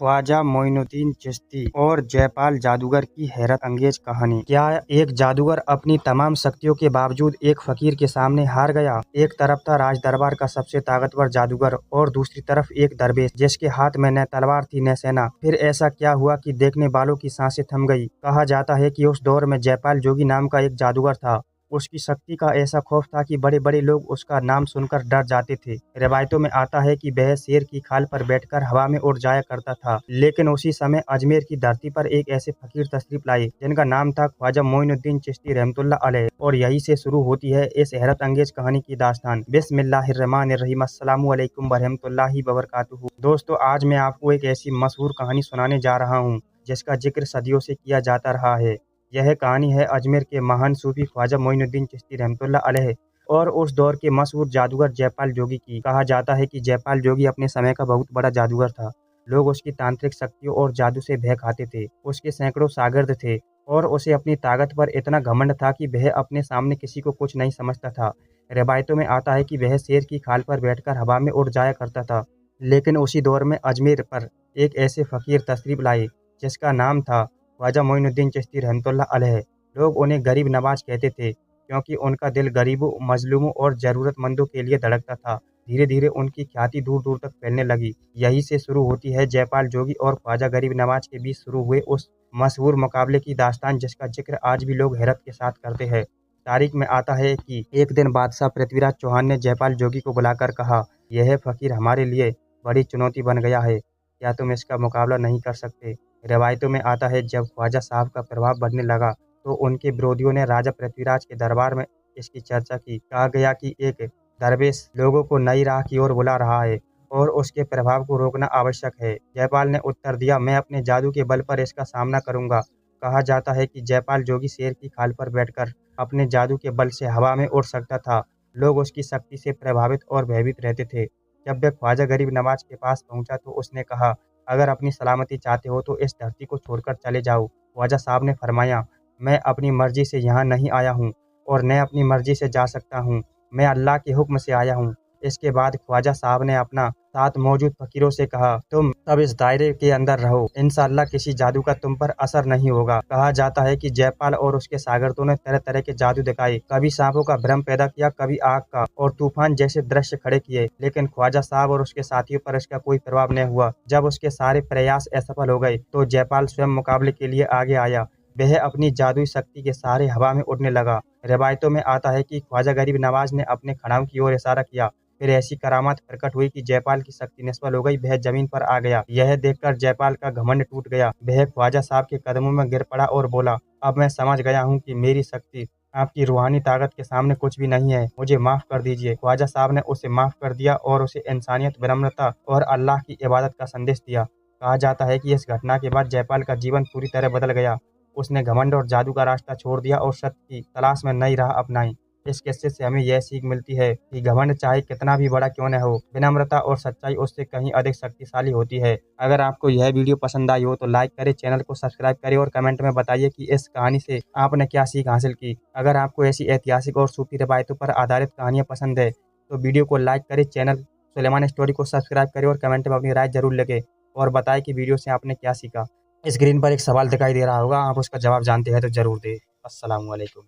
ख्वाजा मोइनुद्दीन चिश्ती और जयपाल जादूगर की हैरत अंगेज कहानी। क्या एक जादूगर अपनी तमाम शक्तियों के बावजूद एक फकीर के सामने हार गया? एक तरफ था राज दरबार का सबसे ताकतवर जादूगर और दूसरी तरफ एक दरवेश जिसके हाथ में न तलवार थी न सेना। फिर ऐसा क्या हुआ कि देखने वालों की सांसें थम गई। कहा जाता है कि उस दौर में जयपाल जोगी नाम का एक जादूगर था। उसकी शक्ति का ऐसा खौफ था कि बड़े बड़े लोग उसका नाम सुनकर डर जाते थे। रिवायतों में आता है कि वह शेर की खाल पर बैठकर हवा में उड़ जाया करता था। लेकिन उसी समय अजमेर की धरती पर एक ऐसे फकीर तशरीफ लाए जिनका नाम था ख्वाजा मोइनुद्दीन चिश्ती रहमतुल्लाह अलैह। और यहीं से शुरू होती है इस हैरत अंगेज कहानी की दास्तान। बिस्मिल्लाहिर्रहमानिर्रहीम, अस्सलामु अलैकुम वरहमतुल्लाहि वबरकातुहू। दोस्तों, आज मैं आपको एक ऐसी मशहूर कहानी सुनाने जा रहा हूँ जिसका जिक्र सदियों से किया जाता रहा है। यह कहानी है अजमेर के महान सूफी ख्वाजा मोइनुद्दीन चिश्ती रहमतुल्लाह अलैह और उस दौर के मशहूर जादूगर जयपाल जोगी की। कहा जाता है कि जयपाल जोगी अपने समय का बहुत बड़ा जादूगर था। लोग उसकी तांत्रिक शक्तियों और जादू से भय खाते थे। उसके सैकड़ों शागिर्द थे और उसे अपनी ताकत पर इतना घमंड था कि वह अपने सामने किसी को कुछ नहीं समझता था। रिवायतों में आता है कि वह शेर की खाल पर बैठकर हवा में उड़ जाया करता था। लेकिन उसी दौर में अजमेर पर एक ऐसे फकीर तशरीफ लाए जिसका नाम था ख्वाजा मोइनुद्दीन चिश्ती रहमतुल्लाह अलैह। लोग उन्हें गरीब नवाज कहते थे क्योंकि उनका दिल गरीबों, मजलूमों और ज़रूरतमंदों के लिए धड़कता था। धीरे धीरे उनकी ख्याति दूर दूर तक फैलने लगी। यहीं से शुरू होती है जयपाल जोगी और ख्वाजा गरीब नवाज के बीच शुरू हुए उस मशहूर मुकाबले की दास्तान जिसका जिक्र आज भी लोग हैरत के साथ करते हैं। तारीख में आता है कि एक दिन बादशाह पृथ्वीराज चौहान ने जयपाल जोगी को बुलाकर कहा, यह फकीर हमारे लिए बड़ी चुनौती बन गया है, क्या तुम इसका मुकाबला नहीं कर सकते? रिवायतों में आता है जब ख्वाजा साहब का प्रभाव बढ़ने लगा तो उनके विरोधियों ने राजा पृथ्वीराज के दरबार में इसकी चर्चा की। कहा गया कि एक दरवेश लोगों को नई राह की ओर बुला रहा है और उसके प्रभाव को रोकना आवश्यक है। जयपाल ने उत्तर दिया, मैं अपने जादू के बल पर इसका सामना करूंगा। कहा जाता है कि जयपाल जोगी शेर की खाल पर बैठकर अपने जादू के बल से हवा में उड़ सकता था। लोग उसकी शक्ति से प्रभावित और भयभीत रहते थे। जब वह ख्वाजा गरीब नवाज के पास पहुंचा तो उसने कहा, अगर अपनी सलामती चाहते हो तो इस धरती को छोड़कर चले जाओ। ख्वाजा साहब ने फरमाया, मैं अपनी मर्जी से यहाँ नहीं आया हूँ और न अपनी मर्जी से जा सकता हूँ, मैं अल्लाह के हुक्म से आया हूँ। इसके बाद ख्वाजा साहब ने अपना साथ मौजूद फकीरों से कहा, तुम सब इस दायरे के अंदर रहो, इंशाअल्लाह किसी जादू का तुम पर असर नहीं होगा। कहा जाता है कि जयपाल और उसके शागिर्दों ने तरह तरह के जादू दिखाए, कभी सांपों का भ्रम पैदा किया, कभी आग का और तूफान जैसे दृश्य खड़े किए। लेकिन ख्वाजा साहब और उसके साथियों पर इसका कोई प्रभाव नहीं हुआ। जब उसके सारे प्रयास असफल हो गए तो जयपाल स्वयं मुकाबले के लिए आगे आया। वह अपनी जादुई शक्ति के सहारे हवा में उड़ने लगा। रिवायतों में आता है कि ख्वाजा गरीब नवाज ने अपने खड़ाऊ की ओर इशारा किया। फिर ऐसी करामात प्रकट हुई कि जयपाल की शक्ति निष्फल हो गई, वह जमीन पर आ गया। यह देखकर जयपाल का घमंड टूट गया। वह ख्वाजा साहब के कदमों में गिर पड़ा और बोला, अब मैं समझ गया हूँ कि मेरी शक्ति आपकी रूहानी ताकत के सामने कुछ भी नहीं है, मुझे माफ कर दीजिए। ख्वाजा साहब ने उसे माफ कर दिया और उसे इंसानियत, विनम्रता और अल्लाह की इबादत का संदेश दिया। कहा जाता है कि इस घटना के बाद जयपाल का जीवन पूरी तरह बदल गया। उसने घमंड और जादू का रास्ता छोड़ दिया और सत्य की तलाश में नई राह अपनाई। इस किस्से से हमें यह सीख मिलती है कि घमंड चाहे कितना भी बड़ा क्यों न हो, विनम्रता और सच्चाई उससे कहीं अधिक शक्तिशाली होती है। अगर आपको यह वीडियो पसंद आई हो तो लाइक करें, चैनल को सब्सक्राइब करें और कमेंट में बताइए कि इस कहानी से आपने क्या सीख हासिल की। अगर आपको ऐसी ऐतिहासिक और सूफी रिवायतों पर आधारित कहानियाँ पसंद है तो वीडियो को लाइक करें, चैनल सुलेमान स्टोरी को सब्सक्राइब करें और कमेंट में अपनी राय जरूर लिखें और बताएं कि वीडियो से आपने क्या सीखा। स्क्रीन पर एक सवाल दिखाई दे रहा होगा, आप उसका जवाब जानते हैं तो जरूर दें। अस्सलामु अलैकुम।